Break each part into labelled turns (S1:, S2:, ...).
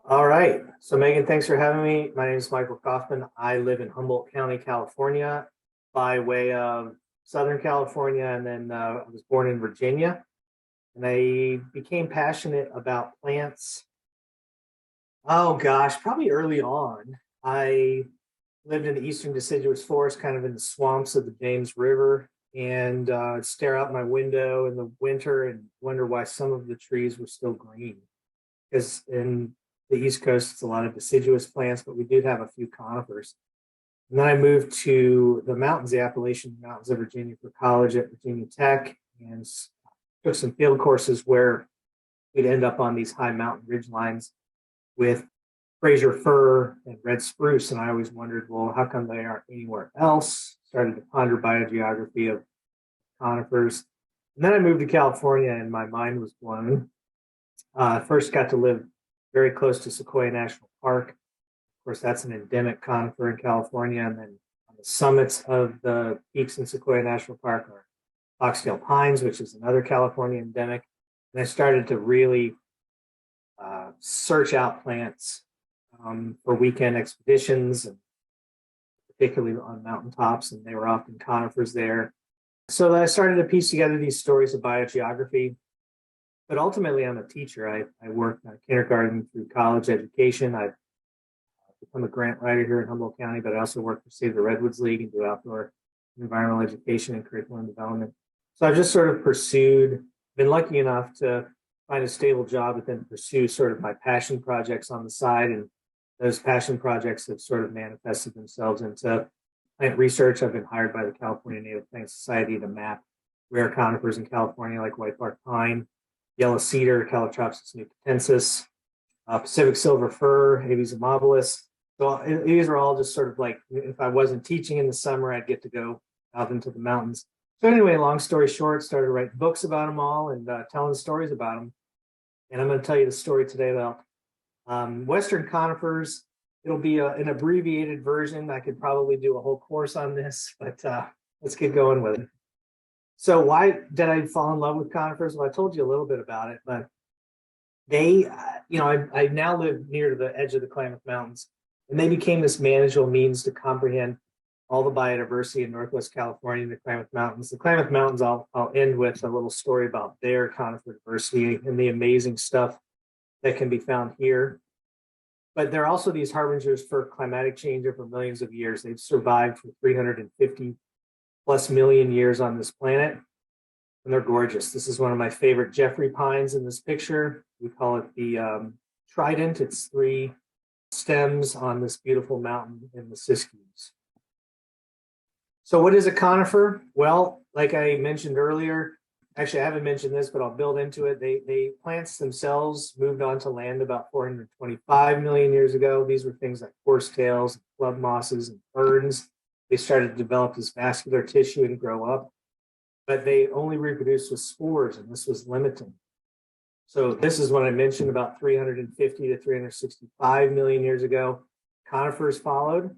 S1: All right. So, Megan, thanks for having me. My name is Michael Kauffmann. I live in Humboldt County, California, by way of Southern California, and then I was born in Virginia. And I became passionate about plants. Oh gosh, probably early on. I lived in the eastern deciduous forest, kind of in the swamps of the James River, and I'd stare out my window in the winter and wonder why some of the trees were still green. Because in the East Coast, it's a lot of deciduous plants, but we did have a few conifers. And then I moved to the mountains, the Appalachian Mountains of Virginia, for college at Virginia Tech, and took some field courses where we'd end up on these high mountain ridge lines with Fraser fir and red spruce. And I always wondered, well, how come they aren't anywhere else? Started to ponder biogeography of conifers. And then I moved to California and my mind was blown. First got to live very close to Sequoia National Park. Of course, that's an endemic conifer in California. And then on the summits of the peaks in Sequoia National Park are foxtail pines, which is another California endemic. And I started to really search out plants for weekend expeditions, and particularly on mountaintops, and they were often conifers there. So I started to piece together these stories of biogeography. But ultimately, I'm a teacher. I work kindergarten through college education. I've become a grant writer here in Humboldt County, but I also work for Save the Redwoods League and do outdoor environmental education and curriculum development. So I've just sort of been lucky enough to find a stable job, but then pursue sort of my passion projects on the side. And those passion projects have sort of manifested themselves into plant research. I've been hired by the California Native Plant Society to map rare conifers in California, like white bark pine, yellow cedar, Calotropsis nucitensis, Pacific silver fir, Abies amabilis. So these are all just sort of like, if I wasn't teaching in the summer, I'd get to go out into the mountains. So anyway, long story short, started writing books about them all and telling stories about them. And I'm going to tell you the story today about Western conifers. It'll be an abbreviated version. I could probably do a whole course on this, but let's get going with it. So why did I fall in love with conifers? Well, I told you a little bit about it, but I now live near the edge of the Klamath Mountains, and they became this manageable means to comprehend all the biodiversity in Northwest California and the Klamath Mountains. The Klamath Mountains, I'll end with a little story about their conifer diversity and the amazing stuff that can be found here. But they're also these harbingers for climatic change over millions of years. They've survived for 350 plus million years on this planet, and they're gorgeous. This is one of my favorite Jeffrey pines in this picture. We call it the trident. It's three stems on this beautiful mountain in the Siskiyous. So what is a conifer? Well, like I mentioned earlier, actually I haven't mentioned this, but I'll build into it. They plants themselves moved onto land about 425 million years ago. These were things like horsetails, club mosses, and ferns. They started to develop this vascular tissue and grow up, but they only reproduced with spores, and this was limiting. So this is what I mentioned about 350 to 365 million years ago. Conifers followed,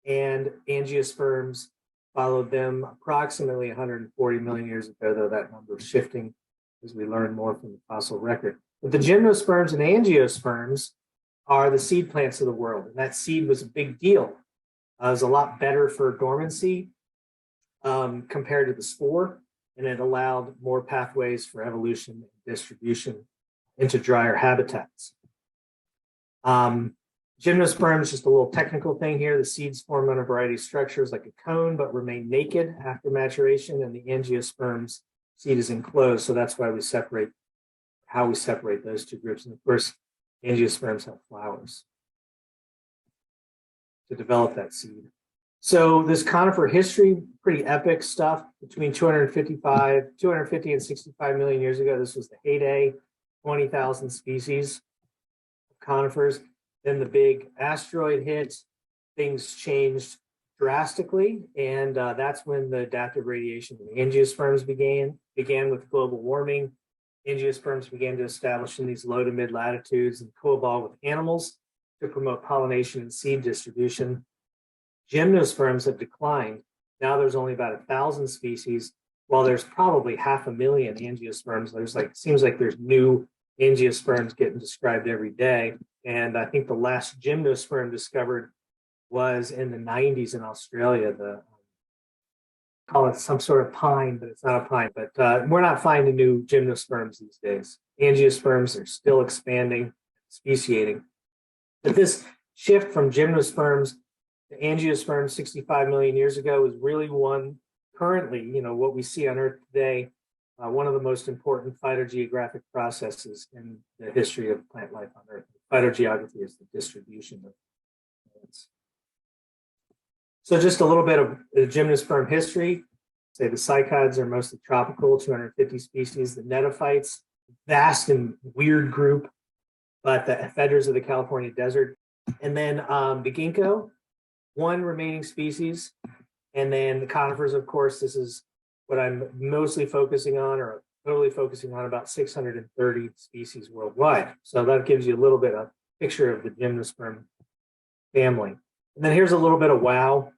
S1: and angiosperms followed them approximately 140 million years ago, though that number is shifting as we learn more from the fossil record. But the gymnosperms and angiosperms are the seed plants of the world, and that seed was a big deal. It was a lot better for dormancy compared to the spore, and it allowed more pathways for evolution and distribution into drier habitats. Gymnosperm is just a little technical thing here. The seeds form on a variety of structures like a cone, but remain naked after maturation, and the angiosperm's seed is enclosed. So that's why we separate those two groups. And of course, angiosperms have flowers to develop that seed. So this conifer history, pretty epic stuff. Between 250 and 65 million years ago, this was the heyday, 20,000 species of conifers. Then the big asteroid hit, things changed drastically, and that's when the adaptive radiation of the angiosperms began with global warming. Angiosperms began to establish in these low to mid latitudes and co-evolve with animals to promote pollination and seed distribution. Gymnosperms have declined. Now there's only about 1,000 species, while there's probably 500,000 angiosperms. Seems like there's new angiosperms getting described every day. And I think the last gymnosperm discovered was in the 90s in Australia. Call it some sort of pine, but it's not a pine. But we're not finding new gymnosperms these days. Angiosperms are still expanding, speciating. But this shift from gymnosperms to angiosperms 65 million years ago is really one currently, what we see on Earth today, one of the most important phytogeographic processes in the history of plant life on Earth. Phytogeography is the distribution of plants. So just a little bit of the gymnosperm history. Say the cycads are mostly tropical, 250 species. The netophytes, vast and weird group, but the ephedras of the California desert. And then the ginkgo, one remaining species. And then the conifers, of course, this is what I'm mostly focusing on, or totally focusing on, about 630 species worldwide. So that gives you a little bit of picture of the gymnosperm family. And then here's a little bit of wow.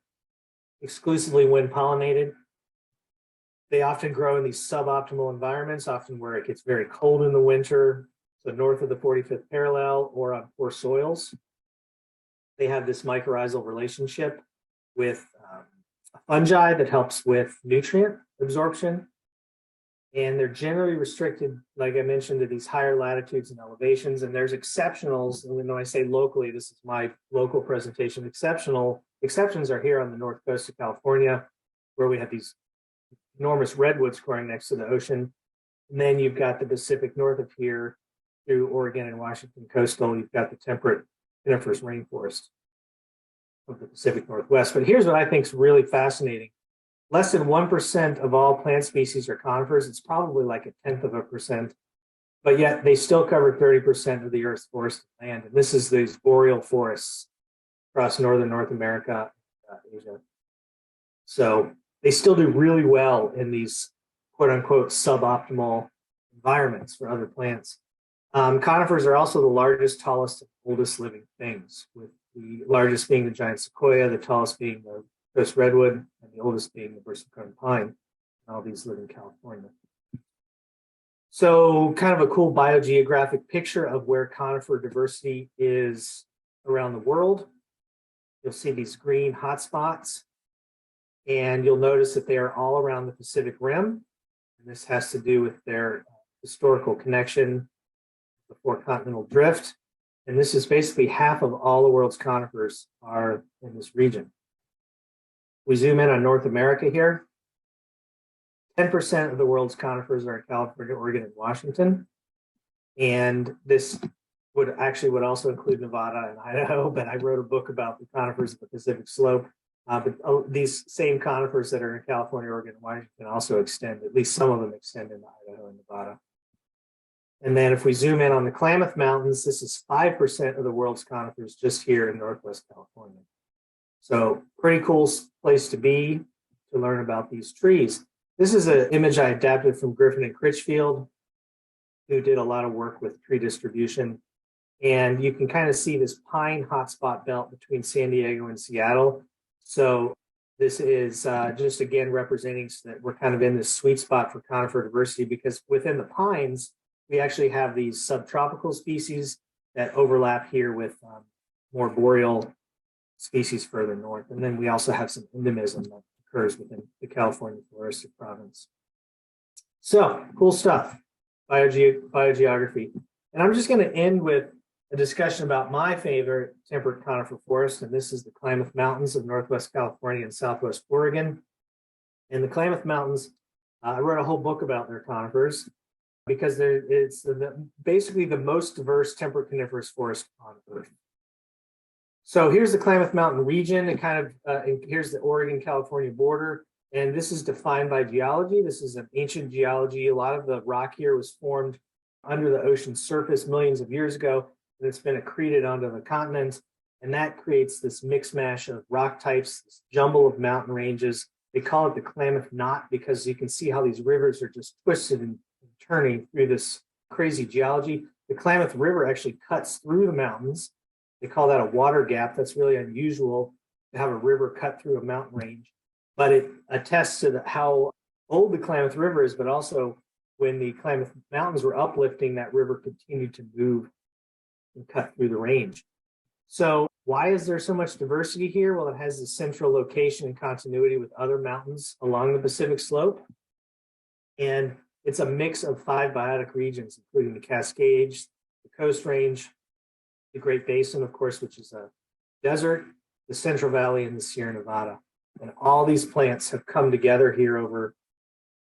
S1: Exclusively wind pollinated. They often grow in these suboptimal environments, often where it gets very cold in the winter, so north of the 45th parallel or on poor soils. They have this mycorrhizal relationship with a fungi that helps with nutrient absorption. And they're generally restricted, like I mentioned, to these higher latitudes and elevations. And there's exceptionals, and when I say locally, this is my local presentation, exceptions are here on the north coast of California, where we have these enormous redwoods growing next to the ocean. And then you've got the Pacific north of here through Oregon and Washington coastal. You've got the temperate coniferous rainforest of the Pacific Northwest. But here's what I think is really fascinating. Less than 1% of all plant species are conifers. It's probably like 1/10%, but yet they still cover 30% of the Earth's forested land. And this is these boreal forests across northern North America, Asia. So they still do really well in these quote unquote suboptimal environments for other plants. Conifers are also the largest, tallest, and oldest living things, with the largest being the giant sequoia, the tallest being the coast redwood, and the oldest being the bristlecone pine. And all these live in California. So kind of a cool biogeographic picture of where conifer diversity is around the world. You'll see these green hotspots, and you'll notice that they are all around the Pacific Rim. And this has to do with their historical connection before continental drift. And this is basically half of all the world's conifers are in this region. We zoom in on North America here. 10% of the world's conifers are in California, Oregon, and Washington. And this would also include Nevada and Idaho, but I wrote a book about the conifers of the Pacific Slope. But these same conifers that are in California, Oregon, and Washington also extend, at least some of them extend into Idaho and Nevada. And then if we zoom in on the Klamath Mountains, this is 5% of the world's conifers just here in Northwest California. So pretty cool place to be to learn about these trees. This is an image I adapted from Griffin and Critchfield, who did a lot of work with tree distribution. And you can kind of see this pine hotspot belt between San Diego and Seattle. So this is just again representing that we're kind of in this sweet spot for conifer diversity, because within the pines, we actually have these subtropical species that overlap here with more boreal species further north. And then we also have some endemism that occurs within the California forested province. So cool stuff, biogeography. And I'm just going to end with a discussion about my favorite temperate conifer forest, and this is the Klamath Mountains of Northwest California and Southwest Oregon. And the Klamath Mountains, I wrote a whole book about their conifers because it's basically the most diverse temperate coniferous forest on Earth. So here's the Klamath Mountain region, and here's the Oregon-California border. And this is defined by geology. This is an ancient geology. A lot of the rock here was formed under the ocean surface millions of years ago, and it's been accreted onto the continent. And that creates this mix mash of rock types, this jumble of mountain ranges. They call it the Klamath Knot because you can see how these rivers are just twisted and turning through this crazy geology. The Klamath River actually cuts through the mountains. They call that a water gap. That's really unusual to have a river cut through a mountain range, but it attests to how old the Klamath River is, but also when the Klamath Mountains were uplifting, that river continued to move and cut through the range. So why is there so much diversity here? Well, it has the central location and continuity with other mountains along the Pacific slope. And it's a mix of 5 biotic regions, including the Cascades, the Coast Range, the Great Basin, of course, which is a desert, the Central Valley, and the Sierra Nevada. And all these plants have come together here over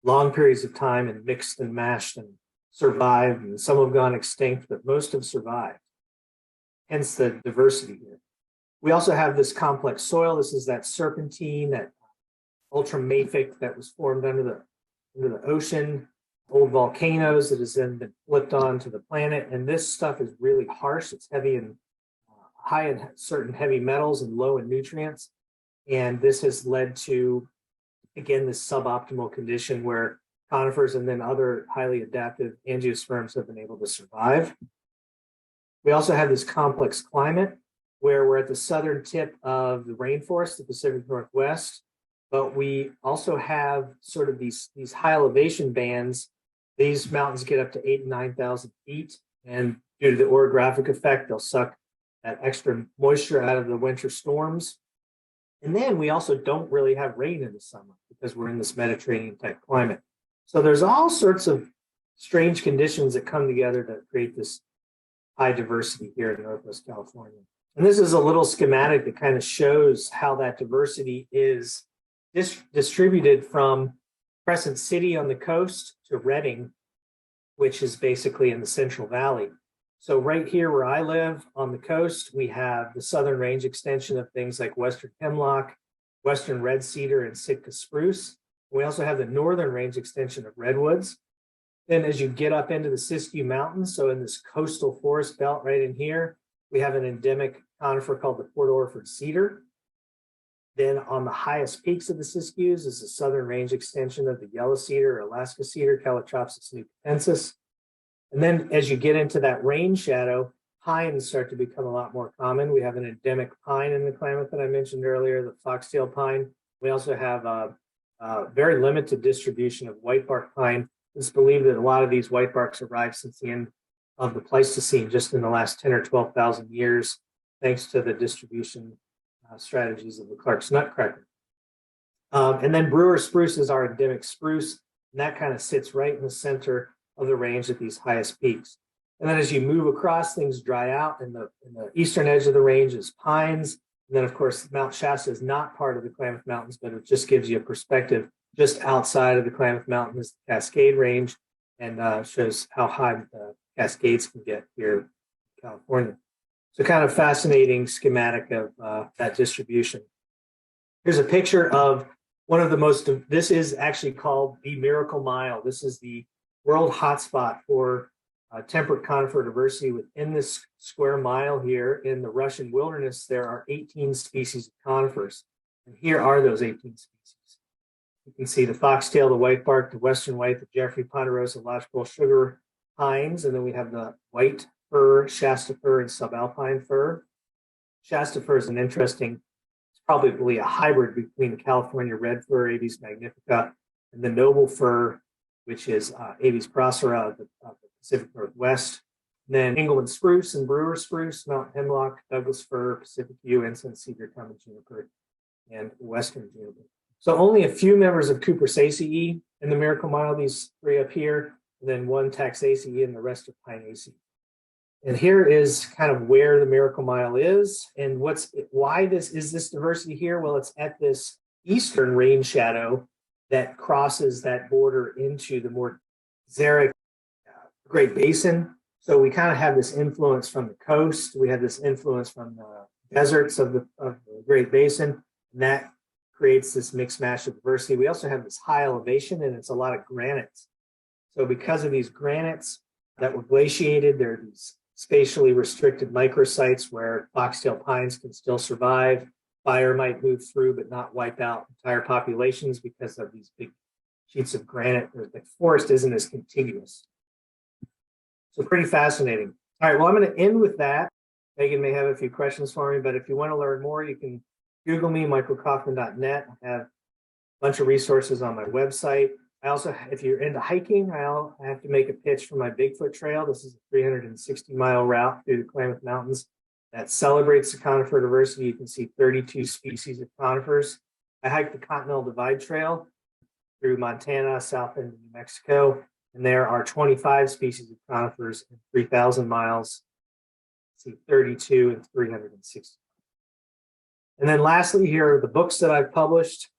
S1: long periods of time and mixed and mashed and survived. And some have gone extinct, but most have survived. Hence the diversity here. We also have this complex soil. This is that serpentine, that ultramafic that was formed under the ocean, old volcanoes that has then been flipped onto the planet. And this stuff is really harsh. It's heavy and high in certain heavy metals and low in nutrients. And this has led to, again, this suboptimal condition where conifers and then other highly adaptive angiosperms have been able to survive. We also have this complex climate where we're at the southern tip of the rainforest, the Pacific Northwest, but we also have sort of these high elevation bands. These mountains get up to 8,000 and 9,000 feet, and due to the orographic effect, they'll suck that extra moisture out of the winter storms. And then we also don't really have rain in the summer because we're in this Mediterranean type climate. So there's all sorts of strange conditions that come together to create this high diversity here in Northwest California. And this is a little schematic that kind of shows how that diversity is distributed from Crescent City on the coast to Redding, which is basically in the Central Valley. So right here where I live on the coast, we have the southern range extension of things like Western Hemlock, Western Red Cedar, and Sitka Spruce. We also have the northern range extension of redwoods. Then as you get up into the Siskiyou Mountains, so in this coastal forest belt right in here, we have an endemic conifer called the Port Orford cedar. Then on the highest peaks of the Siskiyous is the southern range extension of the yellow cedar, Alaska cedar, Calotropsis nupensis. And then as you get into that rain shadow, pines start to become a lot more common. We have an endemic pine in the Klamath that I mentioned earlier, the foxtail pine. We also have a very limited distribution of whitebark pine. It's believed that a lot of these whitebarks arrived since the end of the Pleistocene, just in the last 10 or 12,000 years, thanks to the distribution strategies of the Clark's nutcracker. And then Brewer spruce is our endemic spruce, and that kind of sits right in the center of the range at these highest peaks. And then as you move across, things dry out, and in the eastern edge of the range is pines. And then, of course, Mount Shasta is not part of the Klamath Mountains, but it just gives you a perspective. Just outside of the Klamath Mountain is the Cascade Range, and shows how high the Cascades can get here in California. So kind of fascinating schematic of that distribution. Here's a picture of one of the most, this is actually called the Miracle Mile. This is the world hotspot for temperate conifer diversity. Within this square mile here in the Russian wilderness, there are 18 species of conifers. And here are those 18 species. You can see the foxtail, the whitebark, the western white, the Jeffrey ponderosa, lodgepole sugar pines, and then we have the white fir, Shasta fir, and subalpine fir. Shasta fir is an interesting, it's probably a hybrid between the California red fir, Abies magnifica, and the noble fir, which is Abies procera of the Pacific Northwest. And then Engelmann spruce and Brewer spruce, Mountain hemlock, Douglas fir, Pacific yew, incense cedar, common juniper, and western juniper. So only a few members of Cupressaceae in the Miracle Mile, these three up here, and then one Taxaceae and the rest are Pinaceae. And here is kind of where the Miracle Mile is, and why this diversity here? Well, it's at this eastern rain shadow that crosses that border into the more xeric Great Basin. So we kind of have this influence from the coast. We have this influence from the deserts of the Great Basin, and that creates this mixed mash of diversity. We also have this high elevation, and it's a lot of granites. So because of these granites that were glaciated, there are these spatially restricted microsites where foxtail pines can still survive. Fire might move through but not wipe out entire populations because of these big sheets of granite. The forest isn't as contiguous. So pretty fascinating. All right, well, I'm going to end with that. Megan may have a few questions for me, but if you want to learn more, you can Google me, michaelkauffman.net. I have a bunch of resources on my website. I also, if you're into hiking, I have to make a pitch for my Bigfoot Trail. This is a 360-mile route through the Klamath Mountains that celebrates the conifer diversity. You can see 32 species of conifers. I hiked the Continental Divide Trail through Montana, south into New Mexico, and there are 25 species of conifers in 3,000 miles. See 32 and 360. And then lastly, here are the books that I've published.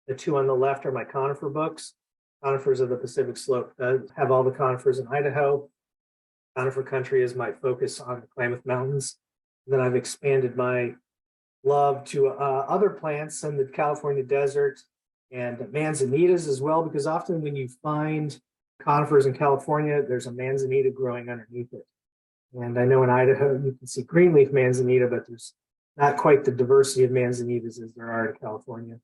S1: The two on the left are my conifer books. Conifers of the Pacific Slope. I have all the conifers in Idaho. Conifer country is my focus on the Klamath Mountains. And then I've expanded my love to other plants in the California desert and manzanitas as well, because often when you find conifers in California, there's a manzanita growing underneath it. And I know in Idaho, you can see greenleaf manzanita, but there's not quite the diversity of manzanitas as there are in California.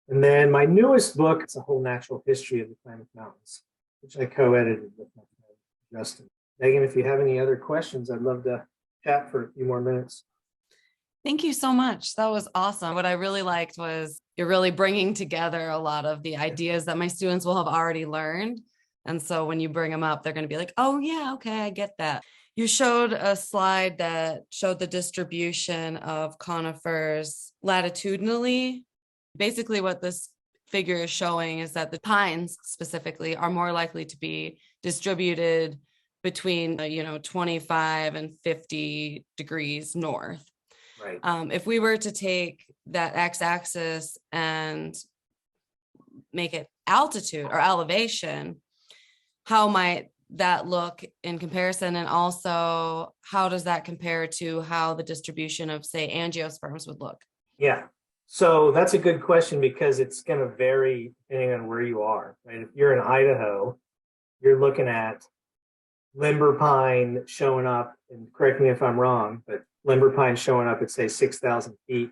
S1: And then my newest book, it's a whole natural history of the Klamath Mountains, which I co-edited with my friend Justin. Megan, if you have any other questions, I'd love to chat for a few more minutes.
S2: Thank you so much. That was awesome. What I really liked was you're really bringing together a lot of the ideas that my students will have already learned. And so when you bring them up, they're going to be like, oh yeah, okay, I get that. You showed a slide that showed the distribution of conifers latitudinally. Basically what this figure is showing is that the pines specifically are more likely to be distributed between 25 and 50 degrees north.
S1: Right.
S2: If we were to take that x-axis and make it altitude or elevation, how might that look in comparison? And also, how does that compare to how the distribution of, say, angiosperms would look?
S1: Yeah. So that's a good question because it's going to vary depending on where you are, right? If you're in Idaho, you're looking at limber pine showing up, and correct me if I'm wrong, but limber pine showing up at, say, 6,000 feet.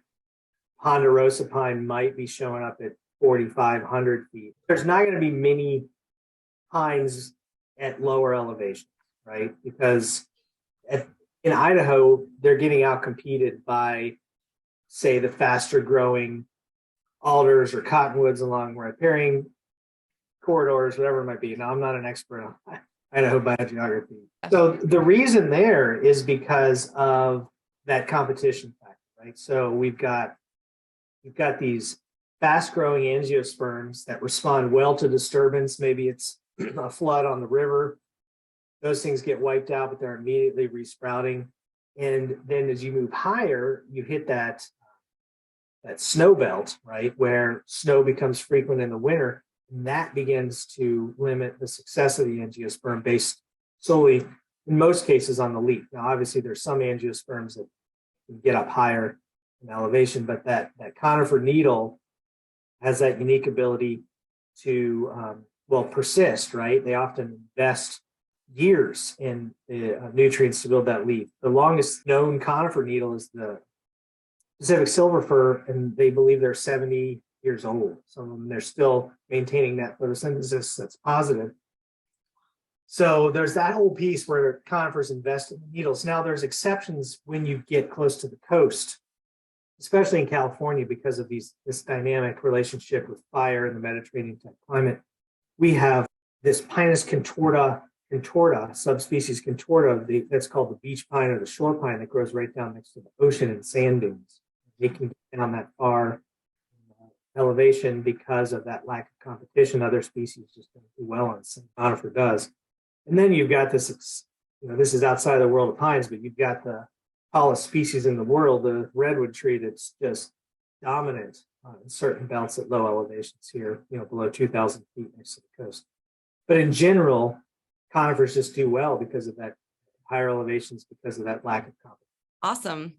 S1: Ponderosa pine might be showing up at 4,500 feet. There's not going to be many pines at lower elevations, right? Because in Idaho, they're getting outcompeted by, say, the faster growing alders or cottonwoods along riparian corridors, whatever it might be. Now, I'm not an expert on Idaho biogeography. So the reason there is because of that competition factor, right? So you've got these fast growing angiosperms that respond well to disturbance. Maybe it's a flood on the river. Those things get wiped out, but they're immediately resprouting. And then as you move higher, you hit that snow belt, right, where snow becomes frequent in the winter, and that begins to limit the success of the angiosperm based solely, in most cases, on the leaf. Now, obviously, there's some angiosperms that can get up higher in elevation, but that conifer needle has that unique ability to, persist, right? They often invest years in the nutrients to build that leaf. The longest known conifer needle is the Pacific silver fir, and they believe they're 70 years old. Some of them, they're still maintaining that photosynthesis that's positive. So there's that whole piece where conifers invest in the needles. Now there's exceptions when you get close to the coast, especially in California, because of this dynamic relationship with fire in the Mediterranean type climate. We have this Pinus contorta, subspecies contorta, that's called the beach pine or the shore pine, that grows right down next to the ocean and sand dunes. It can get down that far elevation because of that lack of competition. Other species just don't do well on it. Conifer does. And then you've got this, this is outside the world of pines, but you've got the tallest species in the world, the redwood tree, that's just dominant in certain belts at low elevations here, below 2,000 feet next to the coast. But in general, conifers just do well because of that higher elevations, because of that lack of competition.
S2: Awesome.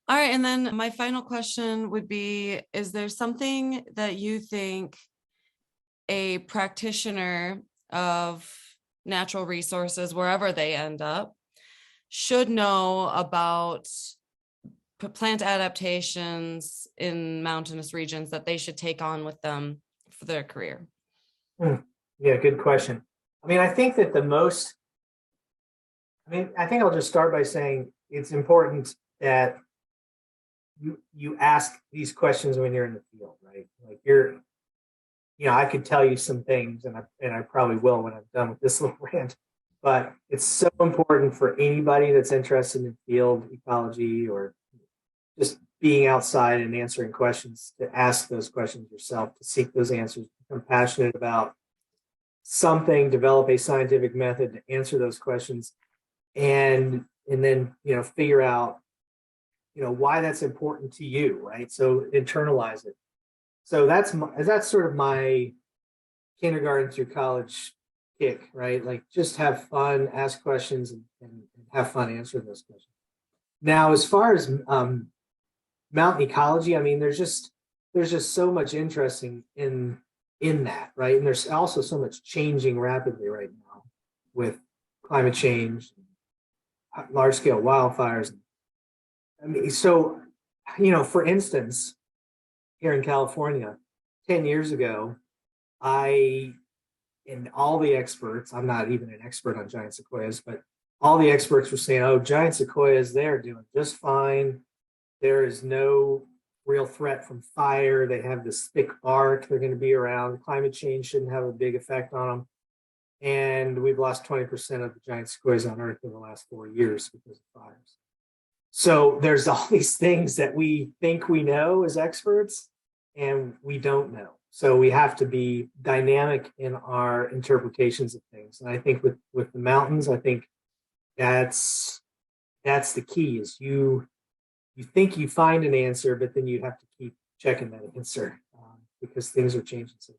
S2: All right. And then my final question would be, is there something that you think a practitioner of natural resources, wherever they end up, should know about plant adaptations in mountainous regions that they should take on with them for their career?
S1: Yeah, good question. I think that I think I'll just start by saying it's important that you ask these questions when you're in the field, right? Like I could tell you some things, and I probably will when I'm done with this little rant. But it's so important for anybody that's interested in field ecology or just being outside and answering questions to ask those questions yourself, to seek those answers, become passionate about something, develop a scientific method to answer those questions, and then figure out why that's important to you, right? So internalize it. So that's sort of my kindergarten through college kick, right? Like just have fun, ask questions, and have fun answering those questions. Now, as far as mountain ecology, I mean, there's just so much interesting in that, right? And there's also so much changing rapidly right now with climate change, large scale wildfires. I mean, so for instance, here in California, 10 years ago, I and all the experts, I'm not even an expert on giant sequoias, but all the experts were saying, oh, giant sequoias, they're doing just fine. There is no real threat from fire. They have this thick bark. They're going to be around. Climate change shouldn't have a big effect on them. And we've lost 20% of the giant sequoias on Earth in the last 4 years because of fires. So there's all these things that we think we know as experts, and we don't know. So we have to be dynamic in our interpretations of things. And I think with the mountains, I think that's the key is you think you find an answer, but then you have to keep checking that answer because things are changing so